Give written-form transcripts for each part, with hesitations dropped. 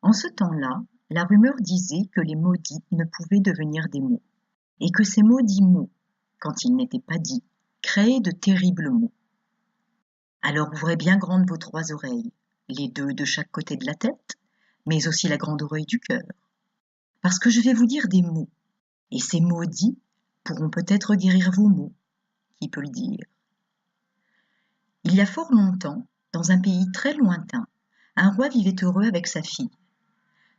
En ce temps-là, la rumeur disait que les maudits ne pouvaient devenir des mots, et que ces maudits mots, quand ils n'étaient pas dits, créaient de terribles maux. Alors ouvrez bien grandes vos 3 oreilles, les 2 de chaque côté de la tête, mais aussi la grande oreille du cœur, parce que je vais vous dire des mots, et ces mots dits pourront peut-être guérir vos maux. Qui peut le dire? Il y a fort longtemps, dans un pays très lointain, un roi vivait heureux avec sa fille.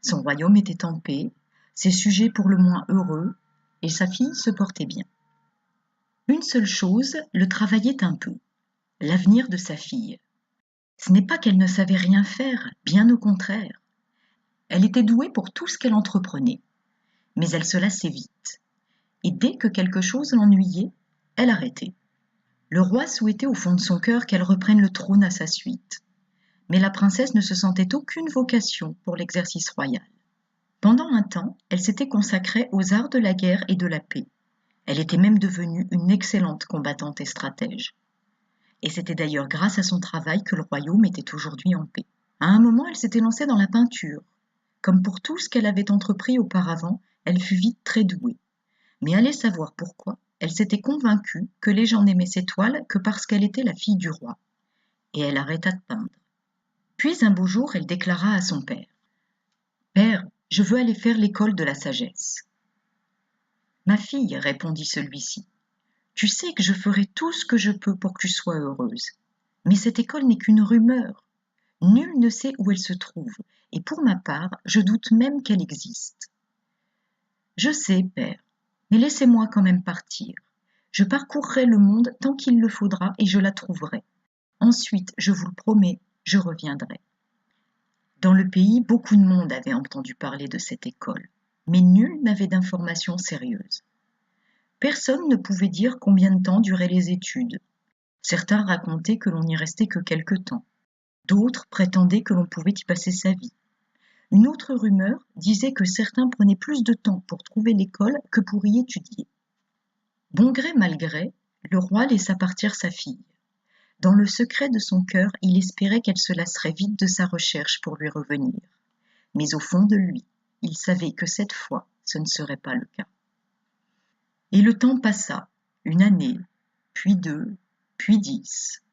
Son royaume était en paix, ses sujets pour le moins heureux, et sa fille se portait bien. Une seule chose le travaillait un peu, l'avenir de sa fille. Ce n'est pas qu'elle ne savait rien faire, bien au contraire. Elle était douée pour tout ce qu'elle entreprenait, mais elle se lassait vite. Et dès que quelque chose l'ennuyait, elle arrêtait. Le roi souhaitait au fond de son cœur qu'elle reprenne le trône à sa suite. Mais la princesse ne se sentait aucune vocation pour l'exercice royal. Pendant un temps, elle s'était consacrée aux arts de la guerre et de la paix. Elle était même devenue une excellente combattante et stratège. Et c'était d'ailleurs grâce à son travail que le royaume était aujourd'hui en paix. À un moment, elle s'était lancée dans la peinture. Comme pour tout ce qu'elle avait entrepris auparavant, elle fut vite très douée. Mais allez savoir pourquoi, elle s'était convaincue que les gens n'aimaient ses toiles que parce qu'elle était la fille du roi. Et elle arrêta de peindre. Puis un beau jour, elle déclara à son père : « Père, je veux aller faire l'école de la sagesse. » « Ma fille, répondit celui-ci, tu sais que je ferai tout ce que je peux pour que tu sois heureuse. Mais cette école n'est qu'une rumeur. Nul ne sait où elle se trouve, et pour ma part, je doute même qu'elle existe. Je sais, père, mais laissez-moi quand même partir. Je parcourrai le monde tant qu'il le faudra et je la trouverai. Ensuite, je vous le promets, je reviendrai. Dans le pays, beaucoup de monde avait entendu parler de cette école, mais nul n'avait d'informations sérieuses. Personne ne pouvait dire combien de temps duraient les études. Certains racontaient que l'on n'y restait que quelque temps. D'autres prétendaient que l'on pouvait y passer sa vie. Une autre rumeur disait que certains prenaient plus de temps pour trouver l'école que pour y étudier. Bon gré mal gré, le roi laissa partir sa fille. Dans le secret de son cœur, il espérait qu'elle se lasserait vite de sa recherche pour lui revenir. Mais au fond de lui, il savait que cette fois, ce ne serait pas le cas. Et le temps passa, 1 année, puis 2, puis 10.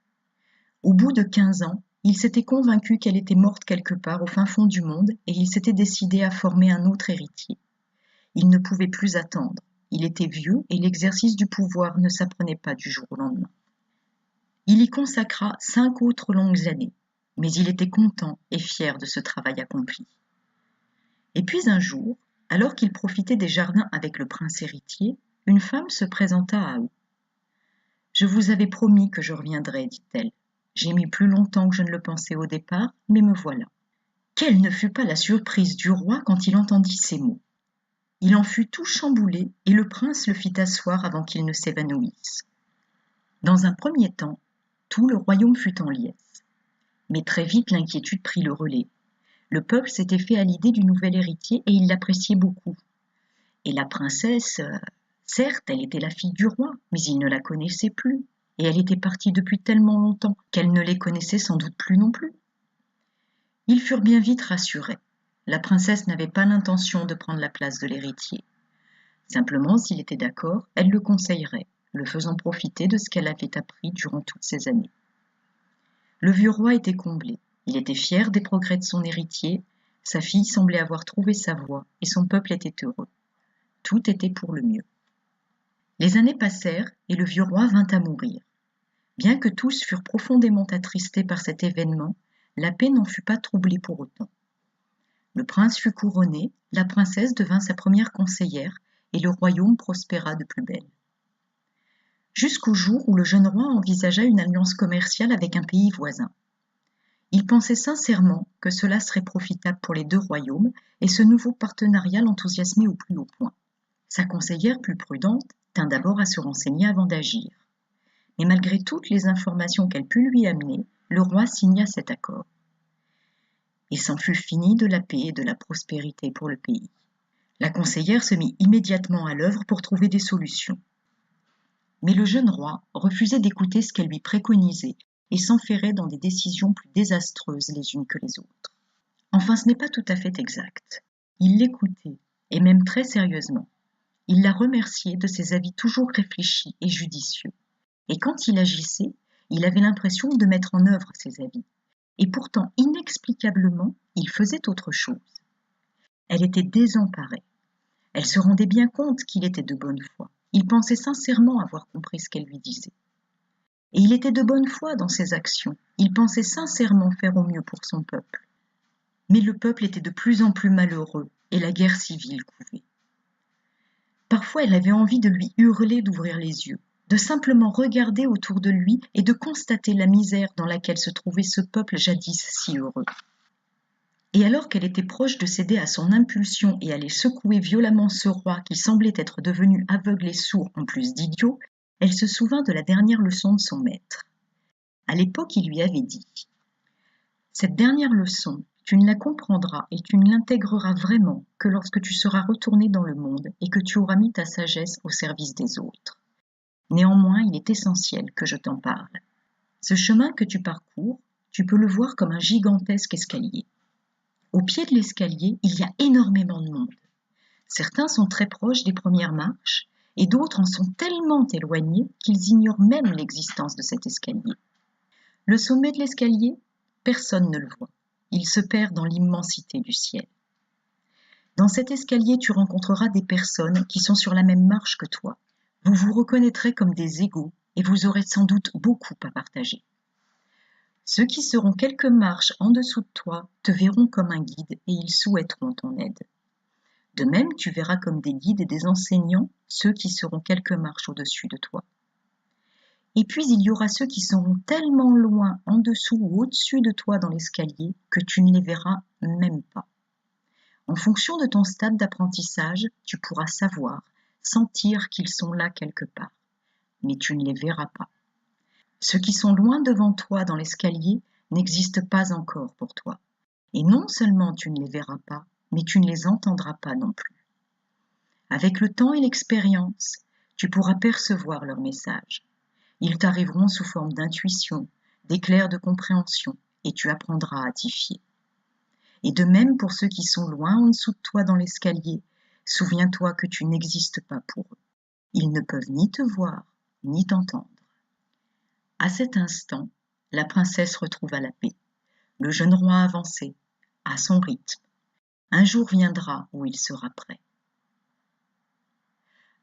Au bout de 15 ans, il s'était convaincu qu'elle était morte quelque part au fin fond du monde et il s'était décidé à former un autre héritier. Il ne pouvait plus attendre. Il était vieux et l'exercice du pouvoir ne s'apprenait pas du jour au lendemain. Il y consacra 5 autres longues années, mais il était content et fier de ce travail accompli. Et puis un jour, alors qu'il profitait des jardins avec le prince héritier, une femme se présenta à eux. « Je vous avais promis que je reviendrais, dit-elle. J'ai mis plus longtemps que je ne le pensais au départ, mais me voilà. » Quelle ne fut pas la surprise du roi quand il entendit ces mots. Il en fut tout chamboulé et le prince le fit asseoir avant qu'il ne s'évanouisse. Dans un premier temps, tout le royaume fut en liesse. Mais très vite l'inquiétude prit le relais. Le peuple s'était fait à l'idée du nouvel héritier et il l'appréciait beaucoup. Et la princesse, certes, elle était la fille du roi, mais il ne la connaissait plus. Et elle était partie depuis tellement longtemps qu'elle ne les connaissait sans doute plus non plus. Ils furent bien vite rassurés. La princesse n'avait pas l'intention de prendre la place de l'héritier. Simplement, s'il était d'accord, elle le conseillerait, le faisant profiter de ce qu'elle avait appris durant toutes ces années. Le vieux roi était comblé. Il était fier des progrès de son héritier, sa fille semblait avoir trouvé sa voie et son peuple était heureux. Tout était pour le mieux. Les années passèrent et le vieux roi vint à mourir. Bien que tous furent profondément attristés par cet événement, la paix n'en fut pas troublée pour autant. Le prince fut couronné, la princesse devint sa première conseillère et le royaume prospéra de plus belle. Jusqu'au jour où le jeune roi envisagea une alliance commerciale avec un pays voisin. Il pensait sincèrement que cela serait profitable pour les 2 royaumes et ce nouveau partenariat l'enthousiasmait au plus haut point. Sa conseillère plus prudente tint d'abord à se renseigner avant d'agir. Mais malgré toutes les informations qu'elle put lui amener, le roi signa cet accord. Et s'en fut fini de la paix et de la prospérité pour le pays. La conseillère se mit immédiatement à l'œuvre pour trouver des solutions. Mais le jeune roi refusait d'écouter ce qu'elle lui préconisait et s'enferrait dans des décisions plus désastreuses les unes que les autres. Enfin, ce n'est pas tout à fait exact. Il l'écoutait, et même très sérieusement. Il la remerciait de ses avis toujours réfléchis et judicieux. Et quand il agissait, il avait l'impression de mettre en œuvre ses avis. Et pourtant, inexplicablement, il faisait autre chose. Elle était désemparée. Elle se rendait bien compte qu'il était de bonne foi. Il pensait sincèrement avoir compris ce qu'elle lui disait. Et il était de bonne foi dans ses actions. Il pensait sincèrement faire au mieux pour son peuple. Mais le peuple était de plus en plus malheureux et la guerre civile couvait. Parfois, elle avait envie de lui hurler d'ouvrir les yeux, de simplement regarder autour de lui et de constater la misère dans laquelle se trouvait ce peuple jadis si heureux. Et alors qu'elle était proche de céder à son impulsion et aller secouer violemment ce roi qui semblait être devenu aveugle et sourd en plus d'idiot, elle se souvint de la dernière leçon de son maître. À l'époque, il lui avait dit « Cette dernière leçon, tu ne la comprendras et tu ne l'intégreras vraiment que lorsque tu seras retourné dans le monde et que tu auras mis ta sagesse au service des autres. Néanmoins, il est essentiel que je t'en parle. Ce chemin que tu parcours, tu peux le voir comme un gigantesque escalier. Au pied de l'escalier, il y a énormément de monde. Certains sont très proches des premières marches et d'autres en sont tellement éloignés qu'ils ignorent même l'existence de cet escalier. Le sommet de l'escalier, personne ne le voit. Il se perd dans l'immensité du ciel. Dans cet escalier, tu rencontreras des personnes qui sont sur la même marche que toi. Vous vous reconnaîtrez comme des égaux et vous aurez sans doute beaucoup à partager. Ceux qui seront quelques marches en dessous de toi te verront comme un guide et ils souhaiteront ton aide. De même, tu verras comme des guides et des enseignants ceux qui seront quelques marches au-dessus de toi. Et puis, il y aura ceux qui seront tellement loin en dessous ou au-dessus de toi dans l'escalier que tu ne les verras même pas. En fonction de ton stade d'apprentissage, tu pourras savoir, sentir qu'ils sont là quelque part, mais tu ne les verras pas. Ceux qui sont loin devant toi dans l'escalier n'existent pas encore pour toi. Et non seulement tu ne les verras pas, mais tu ne les entendras pas non plus. Avec le temps et l'expérience, tu pourras percevoir leurs messages. Ils t'arriveront sous forme d'intuition, d'éclairs de compréhension, et tu apprendras à t'y fier. Et de même pour ceux qui sont loin en dessous de toi dans l'escalier, souviens-toi que tu n'existes pas pour eux. Ils ne peuvent ni te voir, ni t'entendre. À cet instant, la princesse retrouva la paix. Le jeune roi avançait, à son rythme. Un jour viendra où il sera prêt.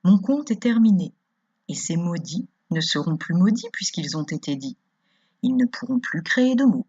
Mon conte est terminé, et ces maudits ne seront plus maudits puisqu'ils ont été dits. Ils ne pourront plus créer de mots.